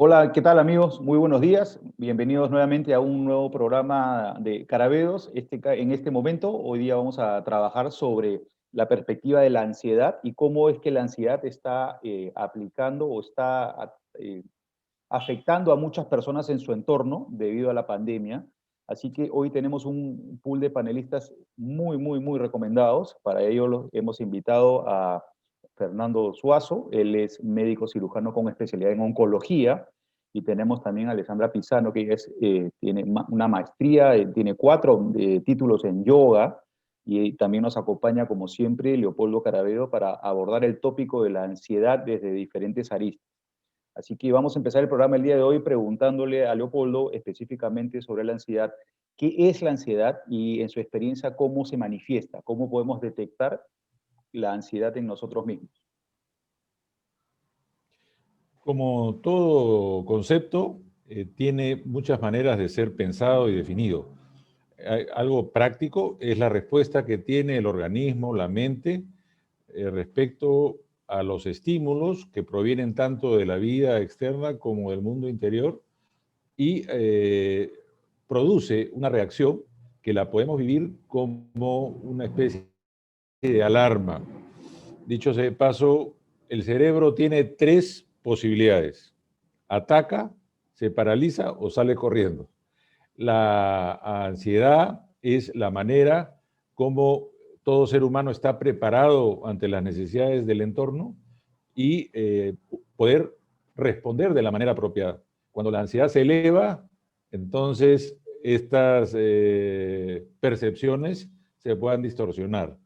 Hola, ¿qué tal amigos? Muy buenos días. Bienvenidos nuevamente a un nuevo programa de Carabedos. En este momento, hoy día vamos a trabajar sobre la perspectiva de la ansiedad y cómo es que la ansiedad está aplicando o está afectando a muchas personas en su entorno debido a la pandemia. Así que hoy tenemos un pool de panelistas muy recomendados. Para ello hemos invitado a Fernando Suazo. Él es médico cirujano con especialidad en oncología. Y tenemos también a Alessandra Pisano, que tiene una maestría, tiene 4 títulos en yoga. Y también nos acompaña, como siempre, Leopoldo Carabedo para abordar el tópico de la ansiedad desde diferentes aristas. Así que vamos a empezar el programa el día de hoy preguntándole a Leopoldo específicamente sobre la ansiedad. ¿Qué es la ansiedad y en su experiencia cómo se manifiesta? ¿Cómo podemos detectar la ansiedad en nosotros mismos? Como todo concepto, tiene muchas maneras de ser pensado y definido. Algo práctico es la respuesta que tiene el organismo, la mente, respecto a los estímulos que provienen tanto de la vida externa como del mundo interior y produce una reacción que la podemos vivir como una especie de alarma. Dicho sea de paso, el cerebro tiene 3 posibilidades: ataca, se paraliza o sale corriendo. La ansiedad es la manera como todo ser humano está preparado ante las necesidades del entorno y poder responder de la manera apropiada. Cuando la ansiedad se eleva, entonces estas percepciones se puedan distorsionar.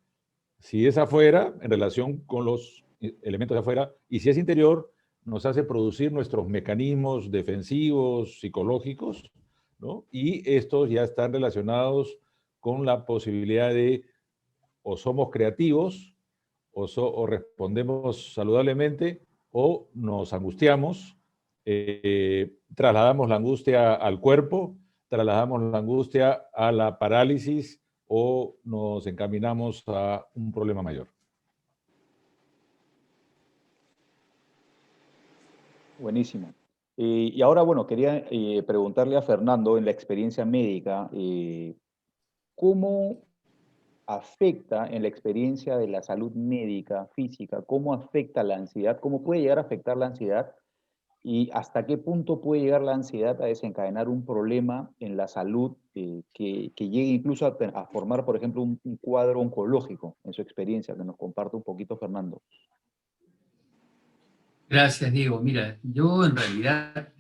Si es afuera, en relación con los elementos de afuera, y si es interior, nos hace producir nuestros mecanismos defensivos, psicológicos, ¿no? Y estos ya están relacionados con la posibilidad de o somos creativos o respondemos saludablemente o nos angustiamos, trasladamos la angustia al cuerpo, trasladamos la angustia a la parálisis o nos encaminamos a un problema mayor. Buenísimo. Y ahora, bueno, quería preguntarle a Fernando, en la experiencia médica, ¿cómo afecta en la experiencia de la salud médica, física, cómo afecta la ansiedad, cómo puede llegar a afectar la ansiedad y hasta qué punto puede llegar la ansiedad a desencadenar un problema en la salud que llegue incluso a formar, por ejemplo, un cuadro oncológico en su experiencia, que nos comparte un poquito Fernando? Gracias, Diego. Mira, yo en realidad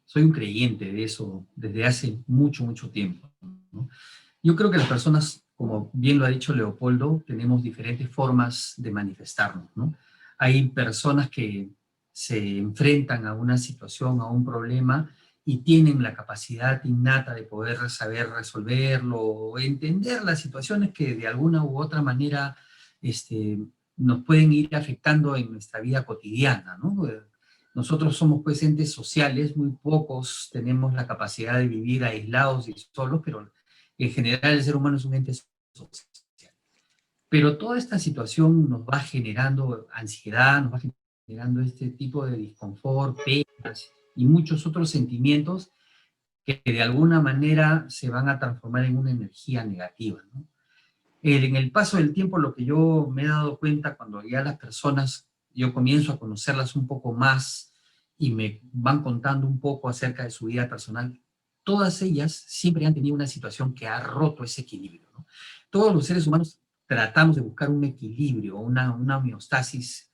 soy un creyente de eso desde hace mucho tiempo, ¿no? Yo creo que las personas, como bien lo ha dicho Leopoldo, tenemos diferentes formas de manifestarnos, ¿no? Hay personas que se enfrentan a una situación, a un problema, y tienen la capacidad innata de poder saber resolverlo o entender las situaciones que de alguna u otra manera nos pueden ir afectando en nuestra vida cotidiana, ¿no? Nosotros somos pues entes sociales, muy pocos tenemos la capacidad de vivir aislados y solos, pero en general el ser humano es un ente social. Pero toda esta situación nos va generando ansiedad, nos va generando este tipo de disconfort, penas y muchos otros sentimientos que de alguna manera se van a transformar en una energía negativa, ¿no? En el paso del tiempo, lo que yo me he dado cuenta cuando ya las personas, yo comienzo a conocerlas un poco más y me van contando un poco acerca de su vida personal, todas ellas siempre han tenido una situación que ha roto ese equilibrio, ¿no? Todos los seres humanos tratamos de buscar un equilibrio, una homeostasis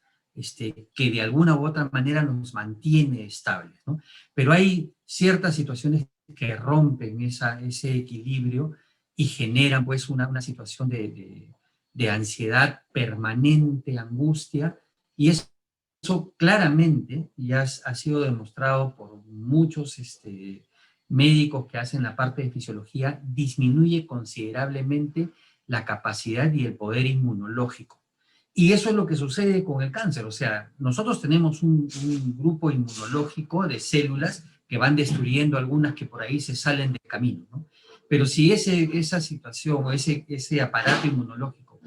que de alguna u otra manera nos mantiene estables, ¿no? Pero hay ciertas situaciones que rompen ese equilibrio y generan pues una situación de ansiedad permanente, angustia, y eso claramente ya ha sido demostrado por muchos médicos que hacen la parte de fisiología, disminuye considerablemente la capacidad y el poder inmunológico. Y eso es lo que sucede con el cáncer. O sea, nosotros tenemos un grupo inmunológico de células que van destruyendo algunas que por ahí se salen del camino, ¿no? Pero si esa situación o ese aparato inmunológico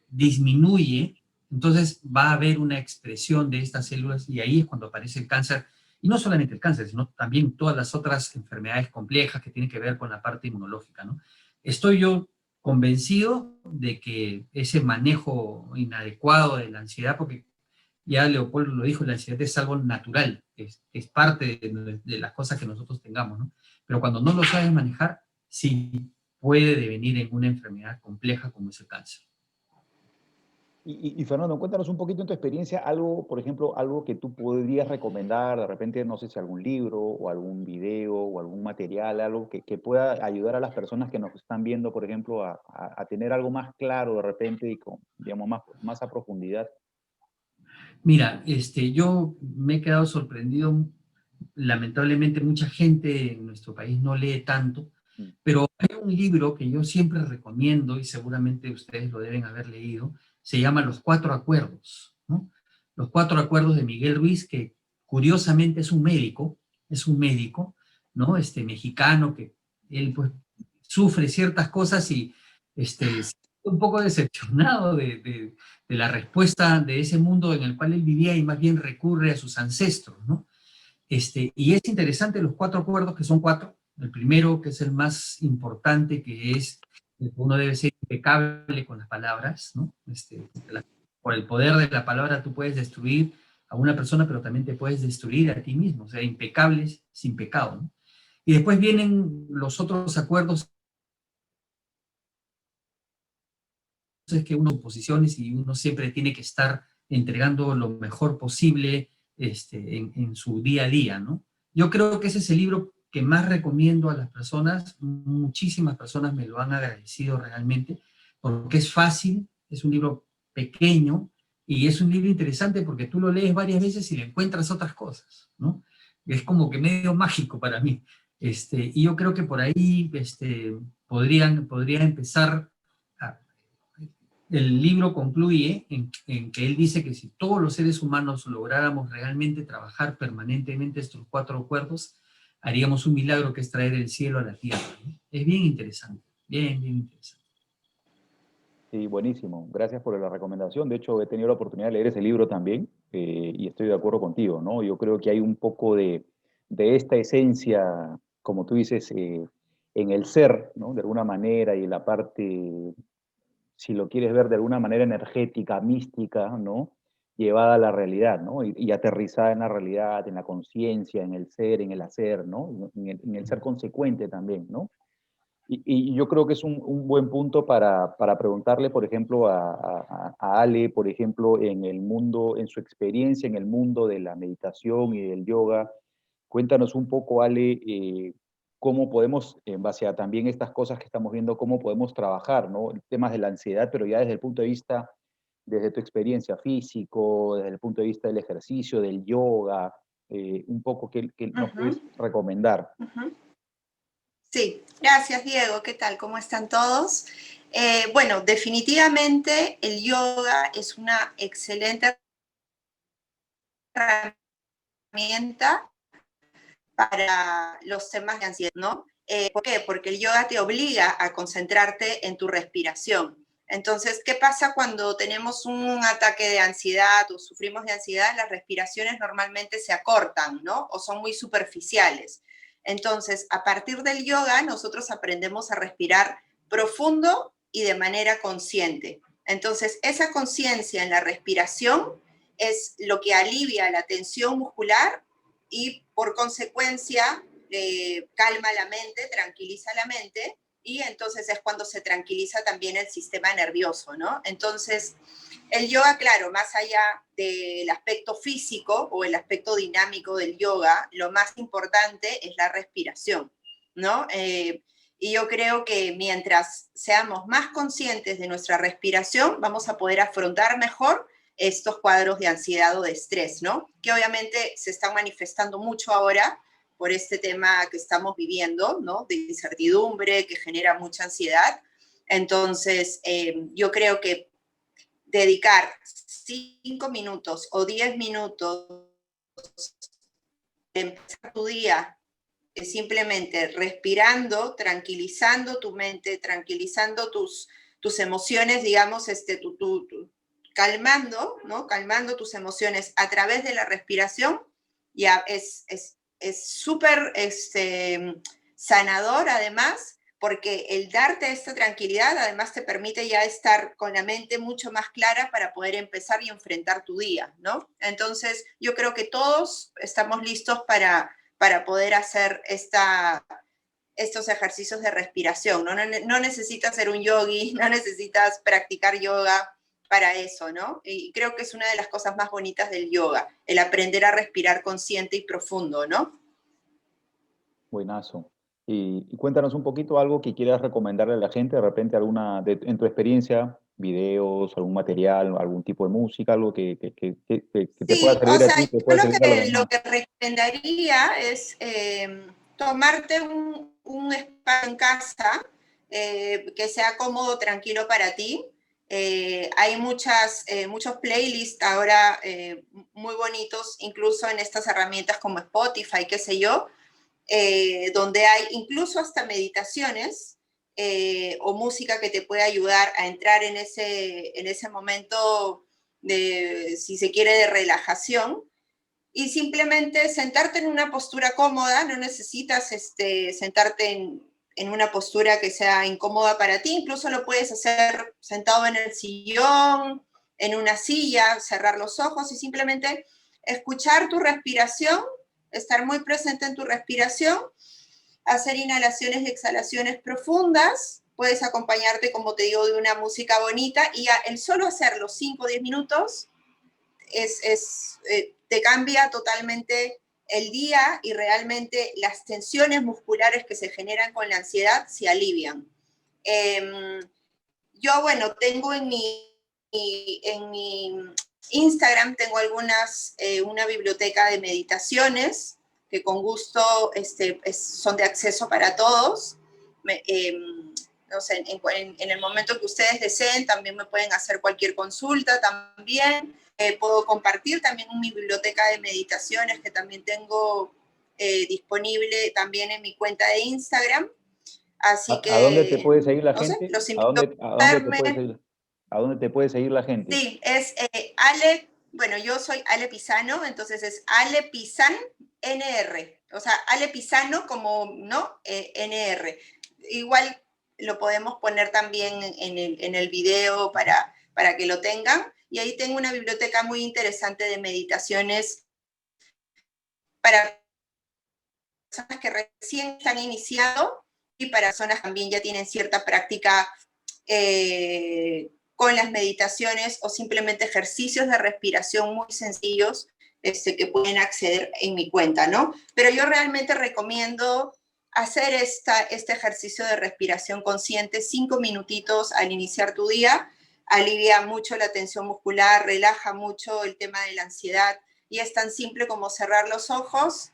disminuye, entonces va a haber una expresión de estas células y ahí es cuando aparece el cáncer Y no solamente el cáncer, sino también todas las otras enfermedades complejas que tienen que ver con la parte inmunológica, ¿no? Estoy yo convencido de que ese manejo inadecuado de la ansiedad, porque ya Leopoldo lo dijo, la ansiedad es algo natural, es parte de las cosas que nosotros tengamos, ¿no? Pero cuando no lo sabes manejar, sí puede devenir en una enfermedad compleja como es el cáncer. Y Fernando, cuéntanos un poquito en tu experiencia, algo, por ejemplo, algo que tú podrías recomendar, de repente, no sé si algún libro o algún video o algún material, algo que pueda ayudar a las personas que nos están viendo, por ejemplo, a tener algo más claro de repente y con, digamos, más a profundidad. Mira, yo me he quedado sorprendido. Lamentablemente mucha gente en nuestro país no lee tanto, Mm. pero hay un libro que yo siempre recomiendo y seguramente ustedes lo deben haber leído, se llama Los Cuatro Acuerdos, ¿no? Los Cuatro Acuerdos de Miguel Ruiz, que curiosamente es un médico, ¿no? Mexicano, que él pues sufre ciertas cosas y un poco decepcionado de la respuesta de ese mundo en el cual él vivía y más bien recurre a sus ancestros, ¿no? Y es interesante los cuatro acuerdos, que son cuatro. El primero, que es el más importante, que es que uno debe ser impecable con las palabras, ¿no? Por el poder de la palabra tú puedes destruir a una persona, pero también te puedes destruir a ti mismo, o sea, impecables sin pecado, ¿no? Y después vienen los otros acuerdos, es que uno posiciones y uno siempre tiene que estar entregando lo mejor posible en su día a día, ¿no? Yo creo que ese es el libro que más recomiendo a las personas. Muchísimas personas me lo han agradecido realmente, porque es fácil, es un libro pequeño y es un libro interesante porque tú lo lees varias veces y le encuentras otras cosas, ¿no? Es como que medio mágico para mí. Y yo creo que por ahí podría empezar a, el libro concluye en que él dice que si todos los seres humanos lográramos realmente trabajar permanentemente estos cuatro acuerdos, haríamos un milagro que es traer el cielo a la tierra, ¿no? Es bien interesante, bien, bien interesante. Sí, buenísimo. Gracias por la recomendación. De hecho, he tenido la oportunidad de leer ese libro también y estoy de acuerdo contigo, ¿no? Yo creo que hay un poco de esta esencia, como tú dices, en el ser, ¿no? De alguna manera y en la parte, si lo quieres ver de alguna manera energética, mística, ¿no? Llevada a la realidad, ¿no? Y aterrizada en la realidad, en la conciencia, en el ser, en el hacer, ¿no? En el ser consecuente también, ¿no? Y yo creo que es un buen punto para preguntarle, por ejemplo, a Ale, por ejemplo, en el mundo, en su experiencia en el mundo de la meditación y del yoga. Cuéntanos un poco, Ale, cómo podemos, en base a también estas cosas que estamos viendo, cómo podemos trabajar, ¿no? Temas de la ansiedad, pero ya desde el punto de vista, desde tu experiencia físico, desde el punto de vista del ejercicio, del yoga, un poco qué nos puedes recomendar. Sí, gracias Diego. ¿Qué tal? ¿Cómo están todos? Bueno, definitivamente el yoga es una excelente herramienta para los temas de ansiedad, ¿no? ¿Por qué? Porque el yoga te obliga a concentrarte en tu respiración. Entonces, ¿qué pasa cuando tenemos un ataque de ansiedad o sufrimos de ansiedad? Las respiraciones normalmente se acortan, ¿no? O son muy superficiales. Entonces, a partir del yoga, nosotros aprendemos a respirar profundo y de manera consciente. Entonces, esa conciencia en la respiración es lo que alivia la tensión muscular y por consecuencia calma la mente, tranquiliza la mente y entonces es cuando se tranquiliza también el sistema nervioso, ¿no? Entonces, el yoga, claro, más allá del aspecto físico o el aspecto dinámico del yoga, lo más importante es la respiración, ¿no? Y yo creo que mientras seamos más conscientes de nuestra respiración, vamos a poder afrontar mejor estos cuadros de ansiedad o de estrés, ¿no? Que obviamente se están manifestando mucho ahora por este tema que estamos viviendo, ¿no? De incertidumbre, que genera mucha ansiedad. Entonces, yo creo que dedicar 5 minutos o 10 minutos de empezar tu día simplemente respirando, tranquilizando tu mente, tranquilizando tus emociones, digamos, calmando, ¿no? Calmando tus emociones a través de la respiración, Ya es súper sanador además, porque el darte esta tranquilidad además te permite ya estar con la mente mucho más clara para poder empezar y enfrentar tu día, ¿no? Entonces, yo creo que todos estamos listos para poder hacer estos ejercicios de respiración, ¿no? No necesitas ser un yogi, no necesitas practicar yoga para eso, ¿no? Y creo que es una de las cosas más bonitas del yoga, el aprender a respirar consciente y profundo, ¿no? Buenazo. Y cuéntanos un poquito algo que quieras recomendarle a la gente, de repente en tu experiencia, videos, algún material, algún tipo de música, algo que te pueda Sí, o servir a sea, ti, que yo pueda servir a los lo demás. que recomendaría es tomarte un espacio en casa que sea cómodo, tranquilo para ti. Hay muchos playlists ahora muy bonitos, incluso en estas herramientas como Spotify, qué sé yo, donde hay incluso hasta meditaciones o música que te puede ayudar a entrar en ese momento de, si se quiere, de relajación, y simplemente sentarte en una postura cómoda. No necesitas sentarte en una postura que sea incómoda para ti, incluso lo puedes hacer sentado en el sillón, en una silla, cerrar los ojos y simplemente escuchar tu respiración, estar muy presente en tu respiración, hacer inhalaciones y exhalaciones profundas. Puedes acompañarte, como te digo, de una música bonita, y el solo hacerlo 5 o 10 minutos te cambia totalmente el día, y realmente las tensiones musculares que se generan con la ansiedad se alivian. Yo, bueno, tengo en mi Instagram, tengo una biblioteca de meditaciones que con gusto son de acceso para todos. No sé, en el momento que ustedes deseen, también me pueden hacer cualquier consulta también. Puedo compartir también mi biblioteca de meditaciones, que también tengo disponible también en mi cuenta de Instagram. Así ¿A dónde te que, puede seguir la no sé, gente? los ¿A invito dónde, a a dónde te puede verme. seguir? ¿A dónde te puede seguir la gente? Sí, es Ale, bueno, yo soy Ale Pisano, entonces es Ale Pisan NR, o sea, Ale Pisano como, ¿no? NR. Igual lo podemos poner también en el video para que lo tengan. Y ahí tengo una biblioteca muy interesante de meditaciones para personas que recién están iniciando y para personas que también ya tienen cierta práctica con las meditaciones, o simplemente ejercicios de respiración muy sencillos que pueden acceder en mi cuenta, ¿no? Pero yo realmente recomiendo hacer este ejercicio de respiración consciente 5 minutitos al iniciar tu día. Alivia mucho la tensión muscular, relaja mucho el tema de la ansiedad, y es tan simple como cerrar los ojos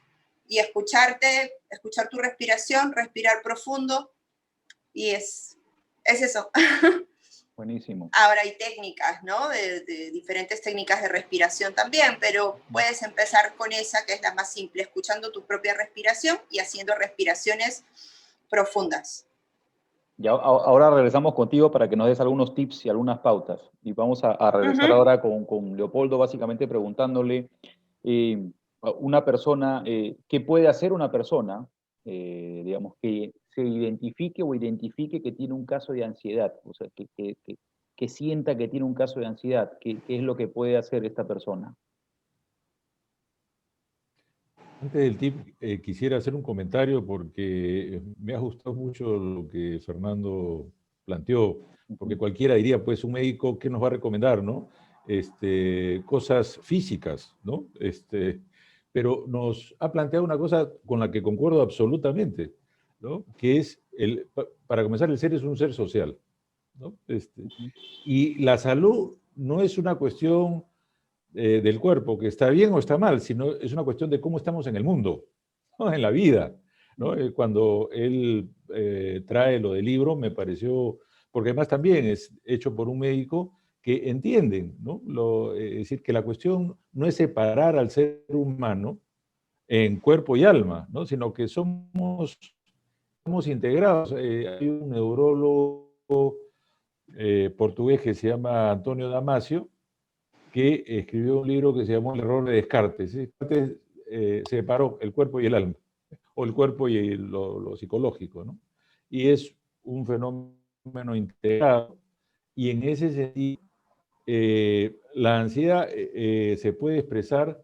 y escuchar tu respiración, respirar profundo, y es eso. Buenísimo. Ahora hay técnicas, ¿no? De diferentes técnicas de respiración también, pero puedes empezar con esa, que es la más simple, escuchando tu propia respiración y haciendo respiraciones profundas. Y ahora regresamos contigo para que nos des algunos tips y algunas pautas. Y vamos a regresar ahora con Leopoldo, básicamente preguntándole una persona, ¿qué puede hacer una persona, digamos, que se identifique que tiene un caso de ansiedad? O sea, que sienta que tiene un caso de ansiedad. ¿Qué es lo que puede hacer esta persona? Antes del tip, quisiera hacer un comentario porque me ha gustado mucho lo que Fernando planteó, porque cualquiera diría, pues un médico, ¿qué nos va a recomendar, no? Cosas físicas, ¿no? Pero nos ha planteado una cosa con la que concuerdo absolutamente, ¿no? Que es, para comenzar, el ser es un ser social, ¿no? Y la salud no es una cuestión del cuerpo, que está bien o está mal, sino es una cuestión de cómo estamos en el mundo, ¿no? En la vida, ¿no? Cuando él trae lo del libro, me pareció, porque además también es hecho por un médico que entienden, ¿no? Es decir, que la cuestión no es separar al ser humano en cuerpo y alma, ¿no? Sino que somos integrados. Hay un neurólogo portugués que se llama Antonio Damasio, que escribió un libro que se llamó El error de Descartes. Descartes separó el cuerpo y el alma, o el cuerpo y lo psicológico, ¿no? Y es un fenómeno integrado, y en ese sentido, la ansiedad se puede expresar,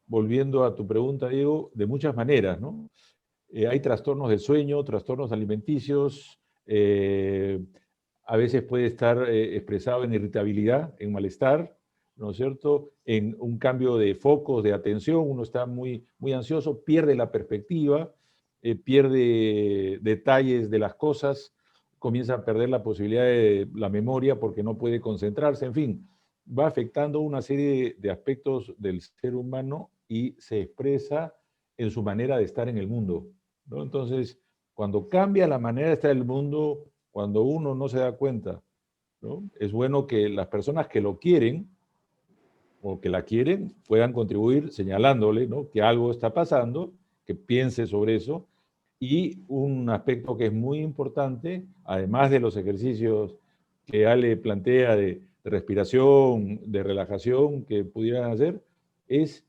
volviendo a tu pregunta, Diego, de muchas maneras, ¿no? Hay trastornos del sueño, trastornos alimenticios, a veces puede estar expresado en irritabilidad, en malestar, ¿no es cierto? En un cambio de focos, de atención, uno está muy, muy ansioso, pierde la perspectiva, pierde detalles de las cosas, comienza a perder la posibilidad de la memoria porque no puede concentrarse, en fin, va afectando una serie de aspectos del ser humano y se expresa en su manera de estar en el mundo, ¿no? Entonces, cuando cambia la manera de estar en el mundo, cuando uno no se da cuenta, ¿no? Es bueno que las personas que lo quieren o que la quieren puedan contribuir señalándole, ¿no?, que algo está pasando, que piense sobre eso. Y un aspecto que es muy importante, además de los ejercicios que Ale plantea de respiración, de relajación que pudieran hacer, es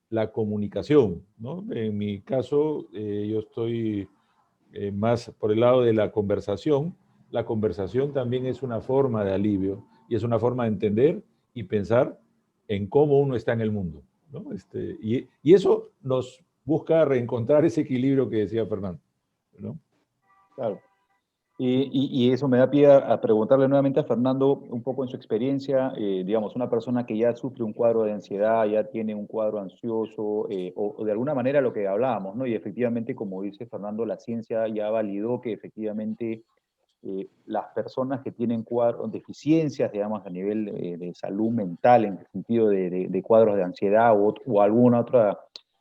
la comunicación, ¿no? En mi caso, yo estoy más por el lado de la conversación. La conversación también es una forma de alivio y es una forma de entender y pensar en cómo uno está en el mundo, ¿no? Y eso nos busca reencontrar ese equilibrio que decía Fernando, ¿no? Claro. Y eso me da pie a preguntarle nuevamente a Fernando un poco en su experiencia, digamos, una persona que ya sufre un cuadro de ansiedad, ya tiene un cuadro ansioso, o de alguna manera lo que hablábamos, ¿no? Y efectivamente, como dice Fernando, la ciencia ya validó que efectivamente las personas que tienen cuadros, deficiencias, digamos, a nivel de salud mental, en el sentido de cuadros de ansiedad o alguna otra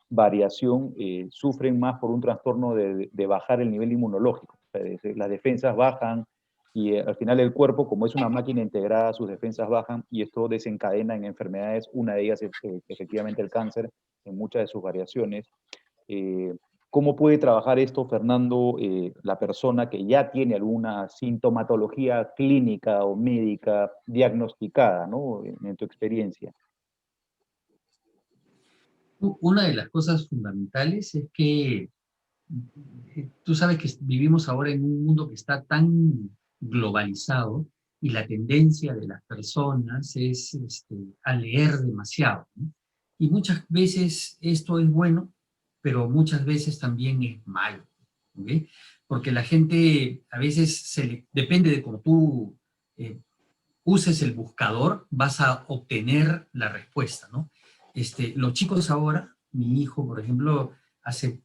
variación, sufren más por un trastorno de bajar el nivel inmunológico. O sea, las defensas bajan y al final el cuerpo, como es una máquina integrada, sus defensas bajan y esto desencadena en enfermedades. Una de ellas es efectivamente el cáncer, en muchas de sus variaciones. Eh, ¿Cómo puede trabajar esto, Fernando, la persona que ya tiene alguna sintomatología clínica o médica diagnosticada, ¿no? En tu experiencia. Una de las cosas fundamentales es que tú sabes que vivimos ahora en un mundo que está tan globalizado y la tendencia de las personas es a leer demasiado, ¿no? Y muchas veces esto es bueno, pero muchas veces también es malo, ¿ok? Porque la gente a veces depende de cómo tú eh, uses el buscador, vas a obtener la respuesta, ¿no? Los chicos ahora, mi hijo, por ejemplo, hace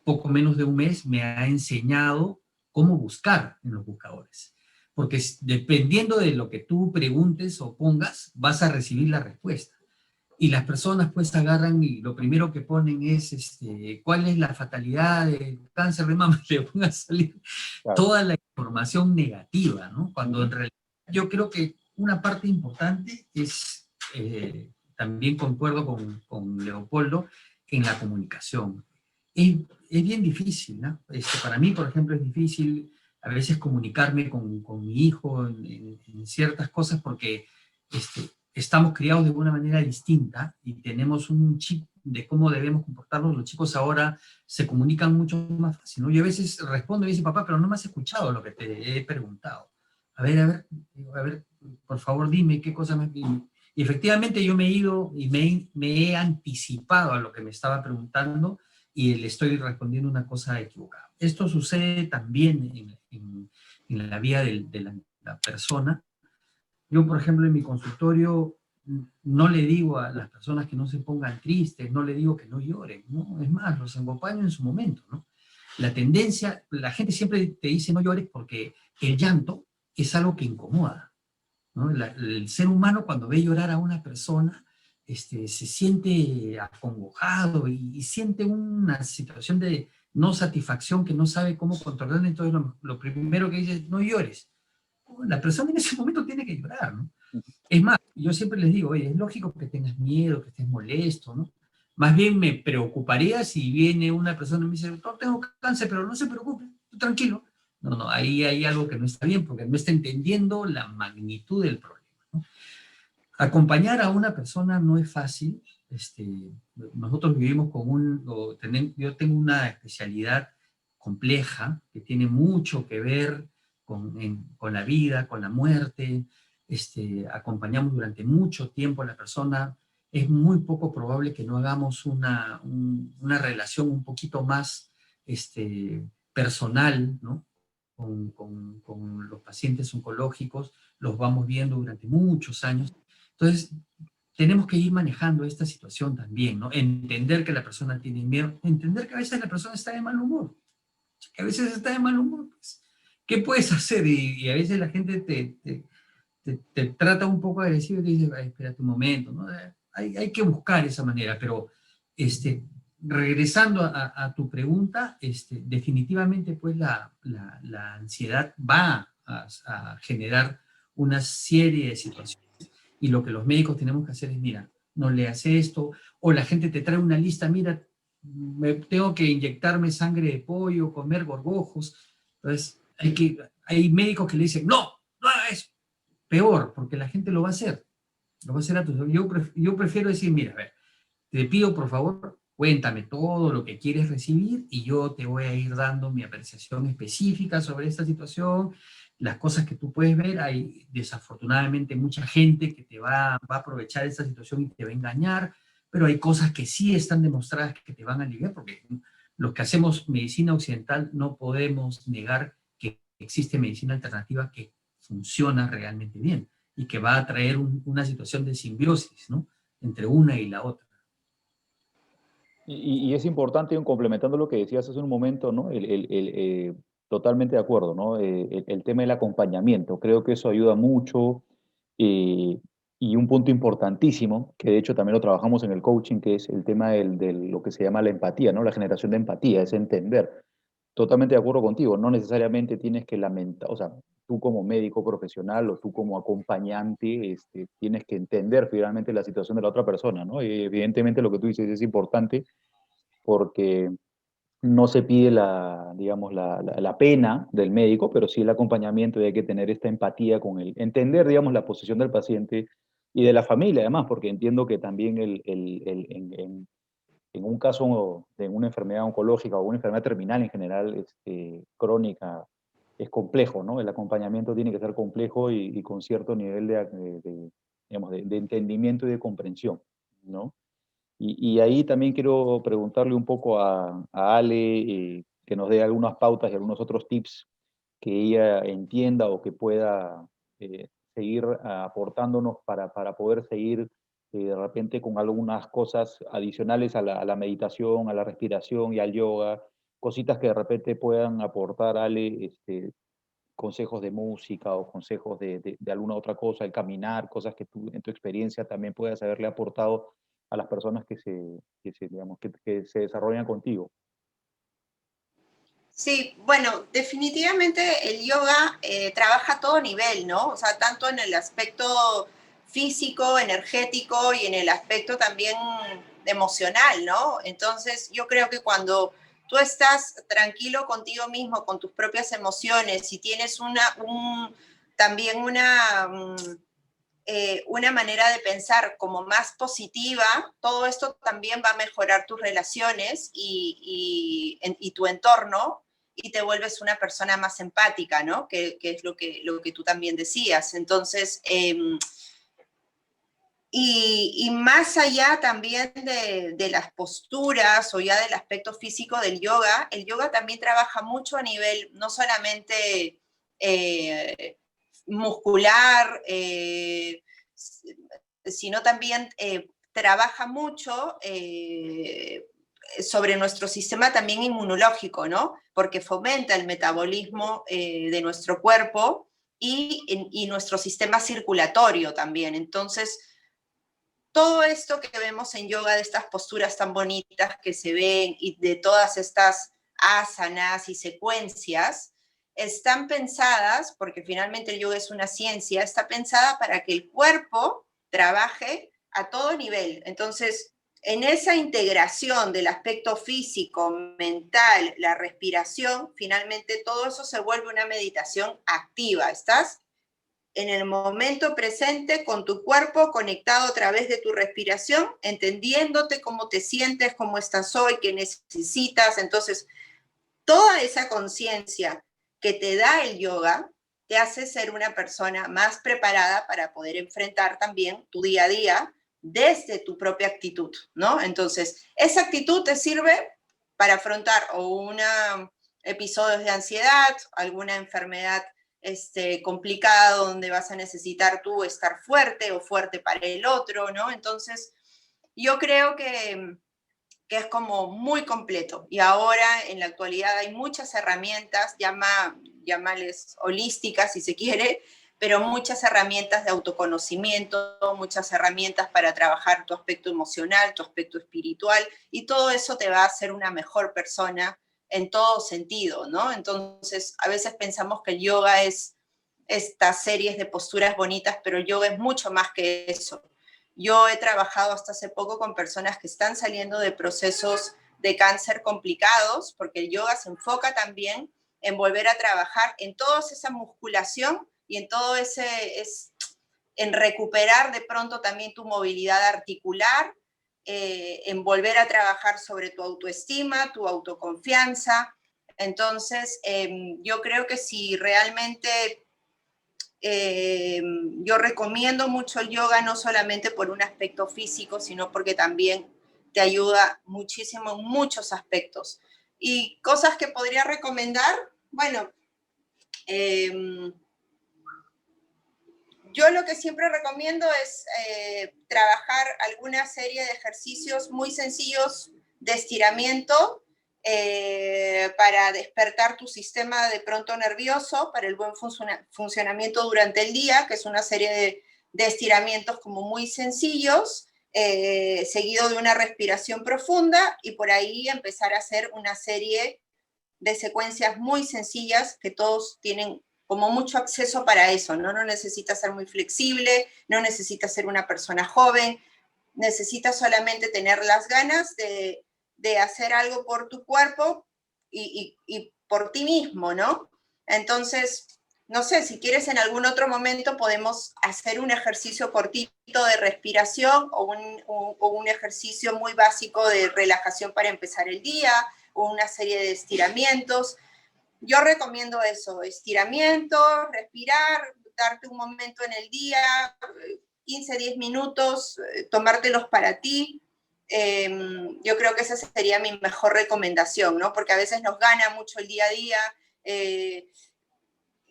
poco menos de un mes me ha enseñado cómo buscar en los buscadores. Porque dependiendo de lo que tú preguntes o pongas, vas a recibir la respuesta. Y las personas pues agarran y lo primero que ponen es cuál es la fatalidad del cáncer de mama, le van a salir Claro. toda la información negativa, ¿no? Cuando en realidad yo creo que una parte importante es, también concuerdo con Leopoldo, en la comunicación. Es bien difícil, ¿no? Para mí, por ejemplo, es difícil a veces comunicarme con mi hijo en ciertas cosas porque estamos criados de una manera distinta y tenemos un chip de cómo debemos comportarnos. Los chicos ahora se comunican mucho más fácil, ¿no? Yo a veces respondo y me dice, papá, pero no me has escuchado lo que te he preguntado. A ver, por favor, dime qué cosa me... Y efectivamente yo me he ido y me he anticipado a lo que me estaba preguntando y le estoy respondiendo una cosa equivocada. Esto sucede también en la vida de la persona. Yo, por ejemplo, en mi consultorio no le digo a las personas que no se pongan tristes, no le digo que no lloren, ¿no? Es más, los acompaño en su momento, ¿no? La tendencia, la gente siempre te dice no llores porque el llanto es algo que incomoda, ¿no? El ser humano cuando ve llorar a una persona se siente acongojado y siente una situación de no satisfacción que no sabe cómo controlar, entonces lo primero que dice es no llores. La persona en ese momento tiene que llorar, ¿no? Es más, yo siempre les digo, oye, es lógico que tengas miedo, que estés molesto, ¿no? Más bien me preocuparía si viene una persona y me dice, no, tengo cáncer, pero no se preocupe, tranquilo. No, ahí hay algo que no está bien, porque no está entendiendo la magnitud del problema, ¿no? acompañar a una persona no es fácil. Nosotros vivimos yo tengo una especialidad compleja que tiene mucho que ver con la vida, con la muerte. Acompañamos durante mucho tiempo a la persona. Es muy poco probable que no hagamos una relación un poquito más personal, ¿no? Con los pacientes oncológicos, los vamos viendo durante muchos años. Entonces, tenemos que ir manejando esta situación también, ¿no? Entender que la persona tiene miedo, entender que a veces la persona está de mal humor, que a veces está de mal humor, pues, ¿qué puedes hacer? Y a veces la gente te trata un poco agresivo y te dice, "Ay, espérate un momento", ¿no? Hay que buscar esa manera, pero regresando a tu pregunta, definitivamente pues la ansiedad va a generar una serie de situaciones. Y lo que los médicos tenemos que hacer es, mira, no leas esto, o la gente te trae una lista, mira, tengo que inyectarme sangre de pollo, comer gorgojos. Entonces, hay médicos que le dicen, no, no haga eso. Peor, porque la gente lo va a hacer. Lo va a hacer a tus... Yo prefiero decir, mira, a ver, te pido por favor, cuéntame todo lo que quieres recibir y yo te voy a ir dando mi apreciación específica sobre esta situación, las cosas que tú puedes ver. Hay desafortunadamente mucha gente que te va a aprovechar esta situación y te va a engañar, pero hay cosas que sí están demostradas que te van a aliviar, porque los que hacemos medicina occidental no podemos negar que existe medicina alternativa que funciona realmente bien y que va a traer una situación de simbiosis, ¿no? Entre una y la otra. Y es importante, complementando lo que decías hace un momento, ¿no? Totalmente de acuerdo, ¿no? El tema del acompañamiento, creo que eso ayuda mucho. eh, y un punto importantísimo, que de hecho también lo trabajamos en el coaching, que es el tema de lo que se llama la empatía, ¿no? La generación de empatía, es entender. Totalmente de acuerdo contigo, no necesariamente tienes que lamentar, o sea, tú como médico profesional o tú como acompañante, tienes que entender finalmente la situación de la otra persona, ¿no? Y evidentemente lo que tú dices es importante porque no se pide digamos, la pena del médico, pero sí el acompañamiento y hay que tener esta empatía con él, entender, digamos, la posición del paciente y de la familia, además, porque entiendo que también en un caso de una enfermedad oncológica o una enfermedad terminal en general, crónica, es complejo, ¿no? El acompañamiento tiene que ser complejo y con cierto nivel digamos, de entendimiento y de comprensión, ¿no? Y ahí también quiero preguntarle un poco a Ale, que nos dé algunas pautas y algunos otros tips que ella entienda o que pueda seguir aportándonos para poder seguir de repente con algunas cosas adicionales a la meditación, a la respiración y al yoga, cositas que de repente puedan aportar, Ale, consejos de música o consejos de alguna otra cosa, el caminar, cosas que tú en tu experiencia también puedas haberle aportado a las personas digamos, que se desarrollan contigo. Sí, bueno, definitivamente el yoga trabaja a todo nivel, ¿no? O sea, tanto en el aspecto físico, energético y en el aspecto también emocional, ¿no? Entonces, yo creo que cuando tú estás tranquilo contigo mismo, con tus propias emociones y tienes también una manera de pensar como más positiva, todo esto también va a mejorar tus relaciones y tu entorno y te vuelves una persona más empática, ¿no? Que es lo que tú también decías. Entonces, y más allá también de las posturas o ya del aspecto físico del yoga, el yoga también trabaja mucho a nivel no solamente muscular, sino también trabaja mucho sobre nuestro sistema también inmunológico, ¿no? Porque fomenta el metabolismo de nuestro cuerpo y nuestro sistema circulatorio también. Entonces, todo esto que vemos en yoga, de estas posturas tan bonitas que se ven y de todas estas asanas y secuencias, están pensadas, porque finalmente el yoga es una ciencia, está pensada para que el cuerpo trabaje a todo nivel. Entonces, en esa integración del aspecto físico, mental, la respiración, finalmente todo eso se vuelve una meditación activa. Estás en el momento presente, con tu cuerpo conectado a través de tu respiración, entendiéndote cómo te sientes, cómo estás hoy, qué necesitas. Entonces, toda esa conciencia que te da el yoga te hace ser una persona más preparada para poder enfrentar también tu día a día desde tu propia actitud, ¿no? Entonces, esa actitud te sirve para afrontar o episodios de ansiedad, alguna enfermedad complicada donde vas a necesitar tú estar fuerte o fuerte para el otro, ¿no? Entonces, yo creo que es como muy completo. Y ahora, en la actualidad, hay muchas herramientas, llámales holísticas si se quiere, pero muchas herramientas de autoconocimiento, muchas herramientas para trabajar tu aspecto emocional, tu aspecto espiritual, y todo eso te va a hacer una mejor persona en todo sentido, ¿no? Entonces, a veces pensamos que el yoga es estas series de posturas bonitas, pero el yoga es mucho más que eso. Yo he trabajado hasta hace poco con personas que están saliendo de procesos de cáncer complicados, porque el yoga se enfoca también en volver a trabajar en toda esa musculación y en todo en recuperar de pronto también tu movilidad articular, en volver a trabajar sobre tu autoestima, tu autoconfianza. Entonces, yo creo que si realmente yo recomiendo mucho el yoga, no solamente por un aspecto físico, sino porque también te ayuda muchísimo en muchos aspectos. Y cosas que podría recomendar, bueno, yo lo que siempre recomiendo es trabajar alguna serie de ejercicios muy sencillos de estiramiento para despertar tu sistema de pronto nervioso, para el buen funcionamiento durante el día, que es una serie de estiramientos como muy sencillos, seguido de una respiración profunda, y por ahí empezar a hacer una serie de secuencias muy sencillas que todos tienen como mucho acceso para eso, ¿no? No necesitas ser muy flexible, no necesitas ser una persona joven, necesitas solamente tener las ganas de hacer algo por tu cuerpo y por ti mismo, ¿no? Entonces, no sé, si quieres en algún otro momento podemos hacer un ejercicio cortito de respiración o un ejercicio muy básico de relajación para empezar el día, o una serie de estiramientos. Yo recomiendo eso, estiramiento, respirar, darte un momento en el día, 15, 10 minutos, tomártelos para ti. Yo creo que esa sería mi mejor recomendación, ¿no? Porque a veces nos gana mucho el día a día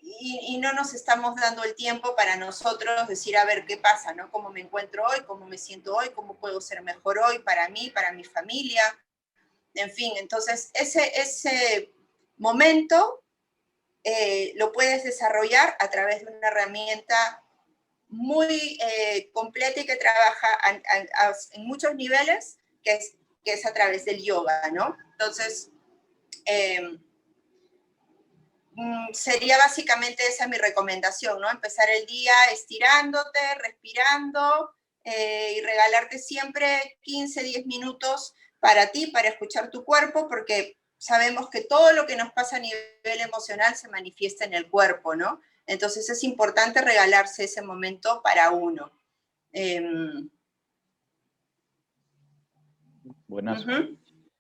y no nos estamos dando el tiempo para nosotros decir, a ver, ¿qué pasa, no? ¿Cómo me encuentro hoy? ¿Cómo me siento hoy? ¿Cómo puedo ser mejor hoy para mí, para mi familia? En fin, entonces ese momento lo puedes desarrollar a través de una herramienta muy completa y que trabaja en muchos niveles, que es a través del yoga, ¿no? Entonces, sería básicamente esa mi recomendación, ¿no? Empezar el día estirándote, respirando y regalarte siempre 15, 10 minutos para ti, para escuchar tu cuerpo, porque sabemos que todo lo que nos pasa a nivel emocional se manifiesta en el cuerpo, ¿no? Entonces es importante regalarse ese momento para uno. Buenazo.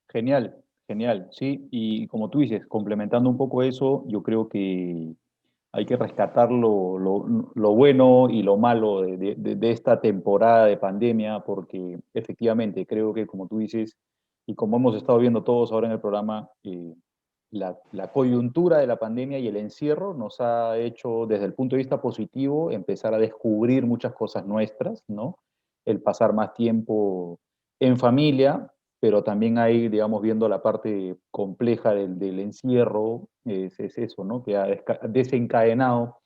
Genial, genial, sí. Y como tú dices, complementando un poco eso, yo creo que hay que rescatar lo bueno y lo malo de esta temporada de pandemia, porque efectivamente creo que, como tú dices, y como hemos estado viendo todos ahora en el programa, la coyuntura de la pandemia y el encierro nos ha hecho, desde el punto de vista positivo, empezar a descubrir muchas cosas nuestras, ¿no? El pasar más tiempo en familia, pero también ahí, digamos, viendo la parte compleja del encierro, es eso, ¿no? Que ha desencadenado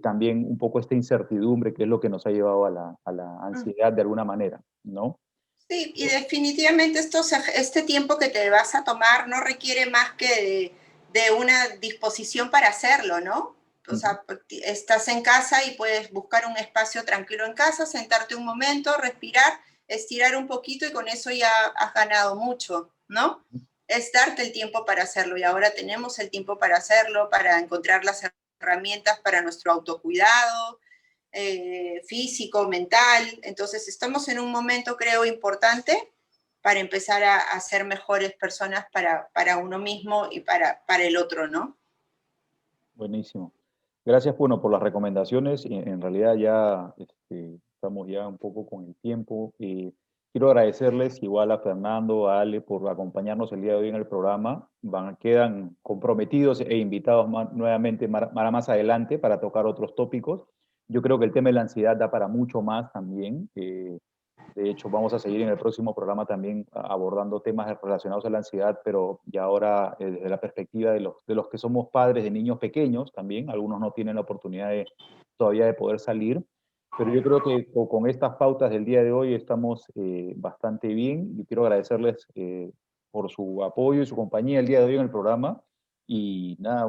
también un poco esta incertidumbre, que es lo que nos ha llevado a la ansiedad de alguna manera, ¿no? Sí, y definitivamente este tiempo que te vas a tomar no requiere más que de una disposición para hacerlo, ¿no? O sea, estás en casa y puedes buscar un espacio tranquilo en casa, sentarte un momento, respirar, estirar un poquito y con eso ya has ganado mucho, ¿no? Es darte el tiempo para hacerlo y ahora tenemos el tiempo para hacerlo, para encontrar las herramientas para nuestro autocuidado, físico, mental. Entonces estamos en un momento, creo, importante para empezar a ser mejores personas para uno mismo y para el otro, ¿no? Buenísimo. Gracias, bueno, por las recomendaciones. En realidad ya estamos ya un poco con el tiempo. Quiero agradecerles igual a Fernando, a Ale, por acompañarnos el día de hoy en el programa. Quedan comprometidos e invitados nuevamente más adelante para tocar otros tópicos. Yo creo que el tema de la ansiedad da para mucho más también. De hecho, vamos a seguir en el próximo programa también abordando temas relacionados a la ansiedad, pero ya ahora desde la perspectiva de los que somos padres de niños pequeños también. Algunos no tienen la oportunidad todavía de poder salir, pero yo creo que con estas pautas del día de hoy estamos bastante bien. Y quiero agradecerles por su apoyo y su compañía el día de hoy en el programa. Y nada,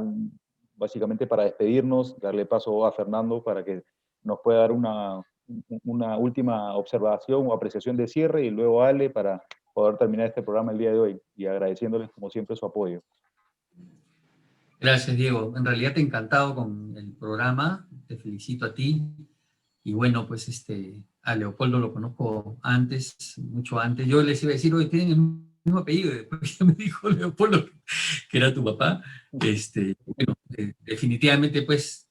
básicamente para despedirnos, darle paso a Fernando para que nos pueda dar una última observación o apreciación de cierre, y luego Ale para poder terminar este programa el día de hoy, y agradeciéndoles como siempre su apoyo. Gracias, Diego. En realidad te he encantado con el programa, te felicito a ti. Y bueno, pues a Leopoldo lo conozco antes, mucho antes. Yo les iba a decir, hoy tienen el mismo apellido, y después ya me dijo Leopoldo que era tu papá. Bueno, definitivamente, pues,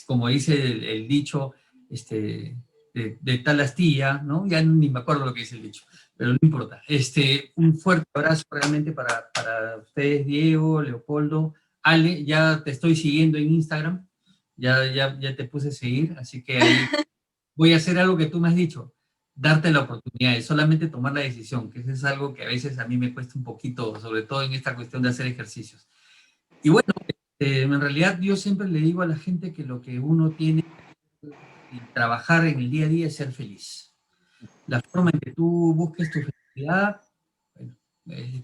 como dice el dicho, de tal astilla, ¿no? Ya ni me acuerdo lo que dice el dicho, pero no importa. Un fuerte abrazo realmente para ustedes, Diego, Leopoldo, Ale. Ya te estoy siguiendo en Instagram, ya te puse a seguir, así que ahí voy a hacer algo que tú me has dicho, darte la oportunidad y solamente tomar la decisión, que eso es algo que a veces a mí me cuesta un poquito, sobre todo en esta cuestión de hacer ejercicios. Y bueno, en realidad yo siempre le digo a la gente que lo que uno tiene que trabajar en el día a día es ser feliz. La forma en que tú busques tu felicidad, bueno,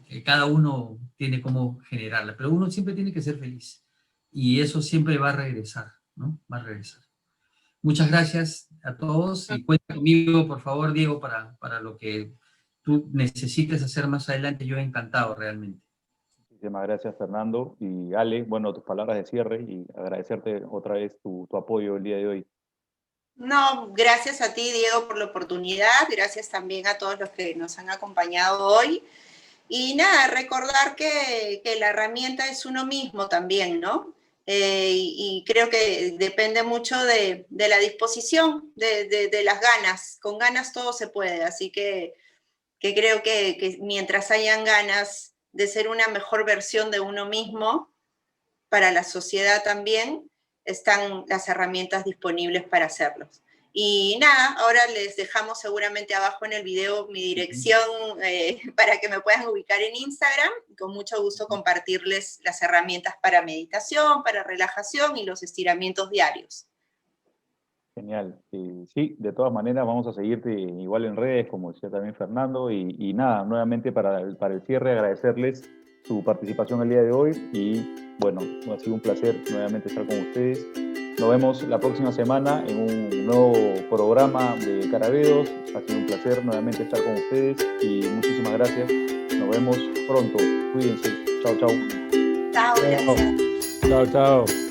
que cada uno tiene cómo generarla, pero uno siempre tiene que ser feliz. Y eso siempre va a regresar, ¿no? Va a regresar. Muchas gracias a todos y cuenta conmigo, por favor, Diego, para lo que tú necesites hacer más adelante. Yo he encantado realmente. Muchísimas gracias, Fernando. Y Ale, bueno, tus palabras de cierre, y agradecerte otra vez tu apoyo el día de hoy. No, gracias a ti, Diego, por la oportunidad. Gracias también a todos los que nos han acompañado hoy. Y nada, recordar que la herramienta es uno mismo también, ¿no? Y creo que depende mucho de la disposición, de las ganas. Con ganas todo se puede, así que creo que mientras hayan ganas de ser una mejor versión de uno mismo, para la sociedad también, están las herramientas disponibles para hacerlos. Y nada, ahora les dejamos seguramente abajo en el video mi dirección para que me puedan ubicar en Instagram. Con mucho gusto compartirles las herramientas para meditación, para relajación y los estiramientos diarios. Genial. Sí, de todas maneras vamos a seguirte igual en redes, como decía también Fernando, y nada, nuevamente para el cierre agradecerles su participación el día de hoy, y bueno, ha sido un placer nuevamente estar con ustedes. Nos vemos la próxima semana en un nuevo programa de Carabedos. Ha sido un placer nuevamente estar con ustedes y muchísimas gracias. Nos vemos pronto. Cuídense. Chao, chao. Chao, gracias. Chao, chao.